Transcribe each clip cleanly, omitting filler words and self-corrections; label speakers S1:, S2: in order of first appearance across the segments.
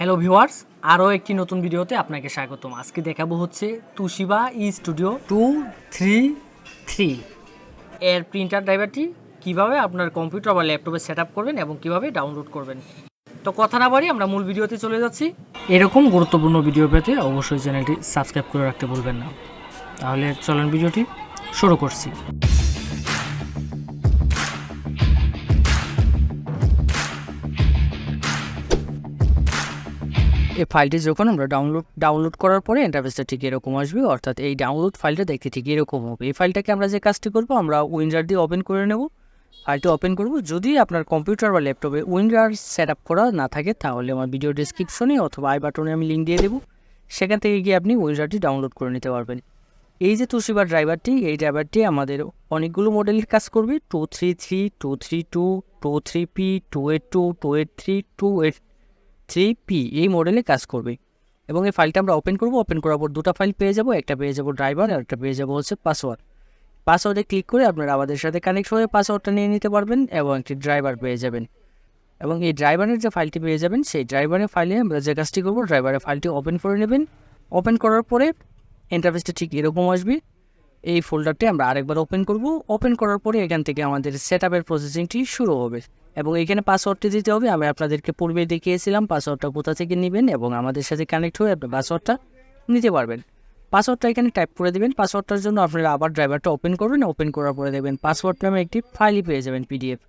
S1: Hello viewers, আরও একটি নতুন ভিডিওতে আপনাকে স্বাগতম। আজকে দেখাবো হচ্ছে তোশিবা স্টুডিও 233 এর প্রিন্টার ড্রাইভারটি কীভাবে আপনার কম্পিউটার বা ল্যাপটপে সেট আপ করবেন এবং কীভাবে ডাউনলোড করবেন। তো কথা না বাড়ি আমরা মূল ভিডিওতে চলে যাচ্ছি। এরকম গুরুত্বপূর্ণ ভিডিও পেতে অবশ্যই চ্যানেলটি সাবস্ক্রাইব করে রাখতে ভুলবেন না। তাহলে চলেন ভিডিওটি শুরু করছি। এই ফাইলটি যখন আমরা ডাউনলোড করার পরে ইন্টারফেসটা ঠিক এরকম আসবে, অর্থাৎ এই ডাউনলোড ফাইলটা দেখতে ঠিক এরকম হবে। এই ফাইলটাকে আমরা যে কাজটি করবো, আমরা উইনরার দিয়ে ওপেন করে নেব। ফাইলটি ওপেন করব। যদি আপনার কম্পিউটার বা ল্যাপটপে উইনরার সেট আপ করা না থাকে তাহলে আমার ভিডিও ডিসক্রিপশনে অথবা আই বাটনে আমি লিঙ্ক দিয়ে দেবো, সেখান থেকে গিয়ে আপনি উইনরারটি ডাউনলোড করে নিতে পারবেন। এই যে তোশিবা ড্রাইভারটি, এই ড্রাইভারটি আমাদের অনেকগুলো মডেলের কাজ করবে। 233, 232, 23P, 282, 283, 283P এই মডেলে কাজ করবে। এবং এই ফাইলটা আমরা ওপেন করব। ওপেন করার পর দুটো ফাইল পেয়ে যাব, একটা পেয়ে যাব ড্রাইভার আর একটা পেয়ে যাব হচ্ছে পাসওয়ার্ড। পাসওয়ার্ডে ক্লিক করে আপনারা আমাদের সাথে কানেক্ট হয়ে পাসওয়ার্ডটা নিয়ে নিতে পারবেন এবং একটি ড্রাইভার পেয়ে যাবেন। এবং এই ড্রাইভারের যে ফাইলটি পেয়ে যাবেন, সেই ড্রাইভারের ফাইলে আমরা যে কাজটি করবো, ড্রাইভারের ফাইলটি ওপেন করে নেবেন। ওপেন করার পরে ইন্টারফেসটা ঠিক এরকম আসবে। এই ফোল্ডারটি আমরা আরেকবার ওপেন করব। ওপেন করার পরে এখান থেকে আমাদের সেট আপের প্রসেসিংটি শুরু হবে এবং এখানে পাসওয়ার্ডটি দিতে হবে। আমি আপনাদেরকে পূর্বে দেখিয়েছিলাম পাসওয়ার্ডটা কোথা থেকে নেবেন এবং আমাদের সাথে কানেক্ট হয়ে আপনি পাসওয়ার্ডটা নিতে পারবেন। পাসওয়ার্ডটা এখানে টাইপ করে দেবেন। পাসওয়ার্ডটার জন্য আপনারা আবার ড্রাইভারটা ওপেন করবেন। ওপেন করার পরে দেখবেন পাসওয়ার্ড নামে একটি ফাইলই পেয়ে যাবেন, পিডিএফ।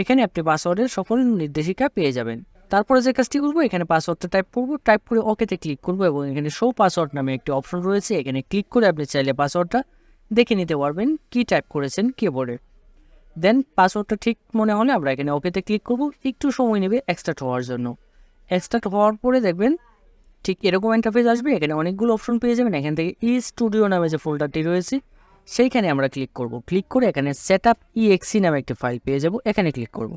S1: এখানে আপনি পাসওয়ার্ডের সকল নির্দেশিকা পেয়ে যাবেন। তারপরে যে কাজটি করবো, এখানে পাসওয়ার্ডটা টাইপ করব, টাইপ করে ওকেতে ক্লিক করব এবং এখানে শো পাসওয়ার্ড নামে একটি অপশন রয়েছে, এখানে ক্লিক করে আপনি চাইলে পাসওয়ার্ডটা দেখে নিতে পারবেন কি টাইপ করেছেন কিবোর্ডে। দেন পাসওয়ার্ডটা ঠিক মনে হলে আমরা এখানে ওকেতে ক্লিক করব। একটু সময় নেবে এক্সট্রাক্ট হওয়ার জন্য। এক্সট্রাক্ট হওয়ার পরে দেখবেন ঠিক এরকম ইন্টারফেস আসবে। এখানে অনেকগুলো অপশন পেয়ে যাবেন। এখান থেকে স্টুডিও নামে যে ফোল্ডারটি রয়েছে সেইখানে আমরা ক্লিক করব। ক্লিক করে এখানে Setup.exe নামে একটি ফাইল পেয়ে যাব, এখানে ক্লিক করব।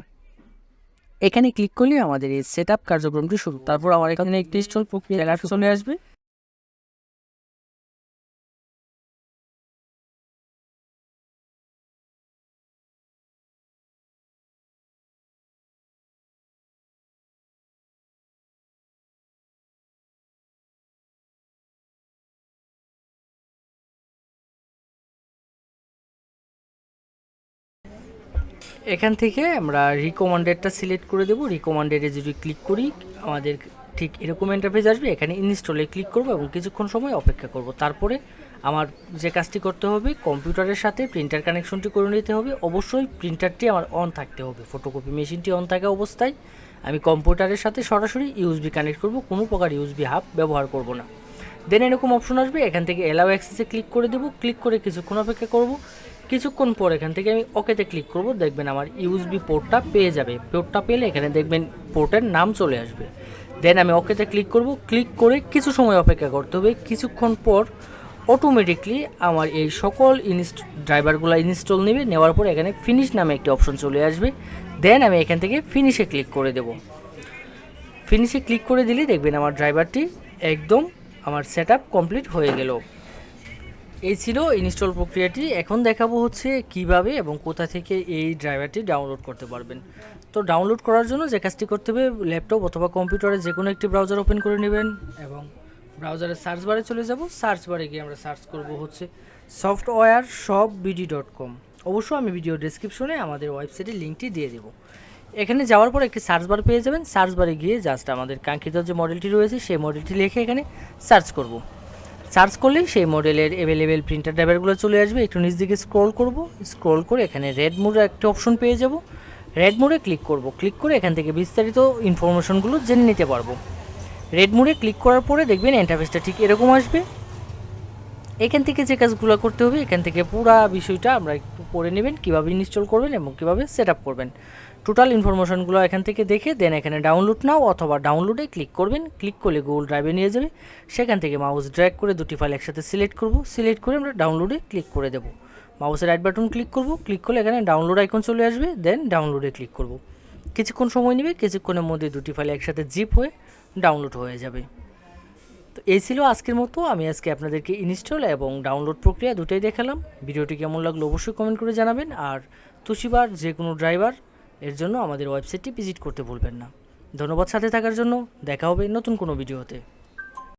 S1: এখানে ক্লিক করলে আমাদের এই সেট আপ কার্যক্রমটি শুরু। তারপর আমার এখানে একটি ইনস্টল প্রক্রিয়া চলে আসবে। এখান থেকে আমরা রিকমান্ডেডটা সিলেক্ট করে দেবো। রিকমান্ডেডে যদি ক্লিক করি আমাদের ঠিক এরকম ইন্টারফেস আসবে। এখানে ইনস্টলে ক্লিক করব এবং কিছুক্ষণ সময় অপেক্ষা করব। তারপরে আমার যে কাজটি করতে হবে, কম্পিউটারের সাথে প্রিন্টার কানেকশনটি করে নিতে হবে। অবশ্যই প্রিন্টারটি আমার অন থাকতে হবে। ফটোকপি মেশিনটি অন থাকা অবস্থায় আমি কম্পিউটারের সাথে সরাসরি ইউএসবি কানেক্ট করব, কোনো প্রকার ইউএসবি হাব ব্যবহার করব না। দেন এরকম অপশন আসবে, এখান থেকে অ্যালাউ অ্যাক্সেসে ক্লিক করে দেবো। ক্লিক করে কিছুক্ষণ অপেক্ষা করব। কিছুক্ষণ পর এখান থেকে আমি ওকেতে ক্লিক করব। দেখবেন আমার ইউএসবি পোর্টটা পেয়ে যাবে। পোর্টটা পেলে এখানে দেখবেন পোর্টের নাম চলে আসবে। দেন আমি ওকেতে ক্লিক করব। ক্লিক করে কিছু সময় অপেক্ষা করতে হবে। কিছুক্ষণ পর অটোমেটিকলি আমার এই সকল ড্রাইভারগুলো ইনস্টল নেবে। নেওয়ার পর এখানে ফিনিশ নামে একটি অপশন চলে আসবে। দেন আমি এখান থেকে ফিনিশে ক্লিক করে দেব। ফিনিশে ক্লিক করে দিলে দেখবেন আমার ড্রাইভারটি একদম আমার সেট আপ কমপ্লিট হয়ে গেল। এই ছিল ইনস্টল প্রক্রিয়াটি। এখন দেখাবো হচ্ছে কিভাবে এবং কোথা থেকে এই ড্রাইভারটি ডাউনলোড করতে পারবেন। তো ডাউনলোড করার জন্য যে কাজটি করতে হবে, ল্যাপটপ অথবা কম্পিউটারে যে কোনো একটি ব্রাউজার ওপেন করে নেবেন এবং ব্রাউজারের সার্চ বারে চলে যাব। সার্চ বারে গিয়ে আমরা সার্চ করব হচ্ছে সফটওয়্যারshopbd.com। অবশ্যই আমি ভিডিও ডেসক্রিপশনে আমাদের ওয়েবসাইটের লিঙ্কটি দিয়ে দেবো। এখানে যাওয়ার পর একটি সার্চ বার পেয়ে যাবেন। সার্চ বারে গিয়ে জাস্ট আমাদের কাঙ্ক্ষিত যে মডেলটি রয়েছে সেই মডেলটি লিখে এখানে সার্চ করব। সার্চ করলেই সেই মডেলের অ্যাভেলেবেল প্রিন্টার ড্রাইভারগুলো চলে আসবে। একটু নিচ দিকে স্ক্রল করব। স্ক্রল করে এখানে রেড মোডে একটা অপশন পেয়ে যাব। রেড মোডে ক্লিক করব। ক্লিক করে এখান থেকে বিস্তারিত ইনফরমেশনগুলো জেনে নিতে পারবো। রেড মোডে ক্লিক করার পরে দেখবেন ইন্টারফেসটা ঠিক এরকম আসবে। এখান থেকে যে কাজগুলো করতে হবে, এখান থেকে পুরো বিষয়টা আমরা একটু পড়ে নেবেন, কীভাবে ইনস্টল করবেন এবং কীভাবে সেট আপ করবেন। টোটাল ইনফরমেশনগুলো এখান থেকে দেখে দেন এখানে ডাউনলোড নাও অথবা ডাউনলোডে ক্লিক করবেন। ক্লিক করলে গুগল ড্রাইভে নিয়ে যাবে। সেখান থেকে মাউস ড্র্যাগ করে দুটি ফাইল একসাথে সিলেক্ট করব। সিলেক্ট করে আমরা ডাউনলোডে ক্লিক করে দেব। মাউসের রাইট বাটন ক্লিক করব। ক্লিক করলে এখানে ডাউনলোড আইকন চলে আসবে। দেন ডাউনলোডে ক্লিক করব। কিছুক্ষণ সময় নেবে। কিছুক্ষণের মধ্যে দুটি ফাইল একসাথে জিপ হয়ে ডাউনলোড হয়ে যাবে। তো এই ছিল আজকের মতো। আমি আজকে আপনাদেরকে ইনস্টল এবং ডাউনলোড প্রক্রিয়া দুটোই দেখালাম। ভিডিওটি কেমন লাগলো অবশ্যই কমেন্ট করে জানাবেন। আর তোশিবার যে কোনো ড্রাইভার এর জন্য আমাদের ওয়েবসাইটটি ভিজিট করতে ভুলবেন না। ধন্যবাদ সাথে থাকার জন্য। দেখা হবে নতুন কোনো ভিডিওতে।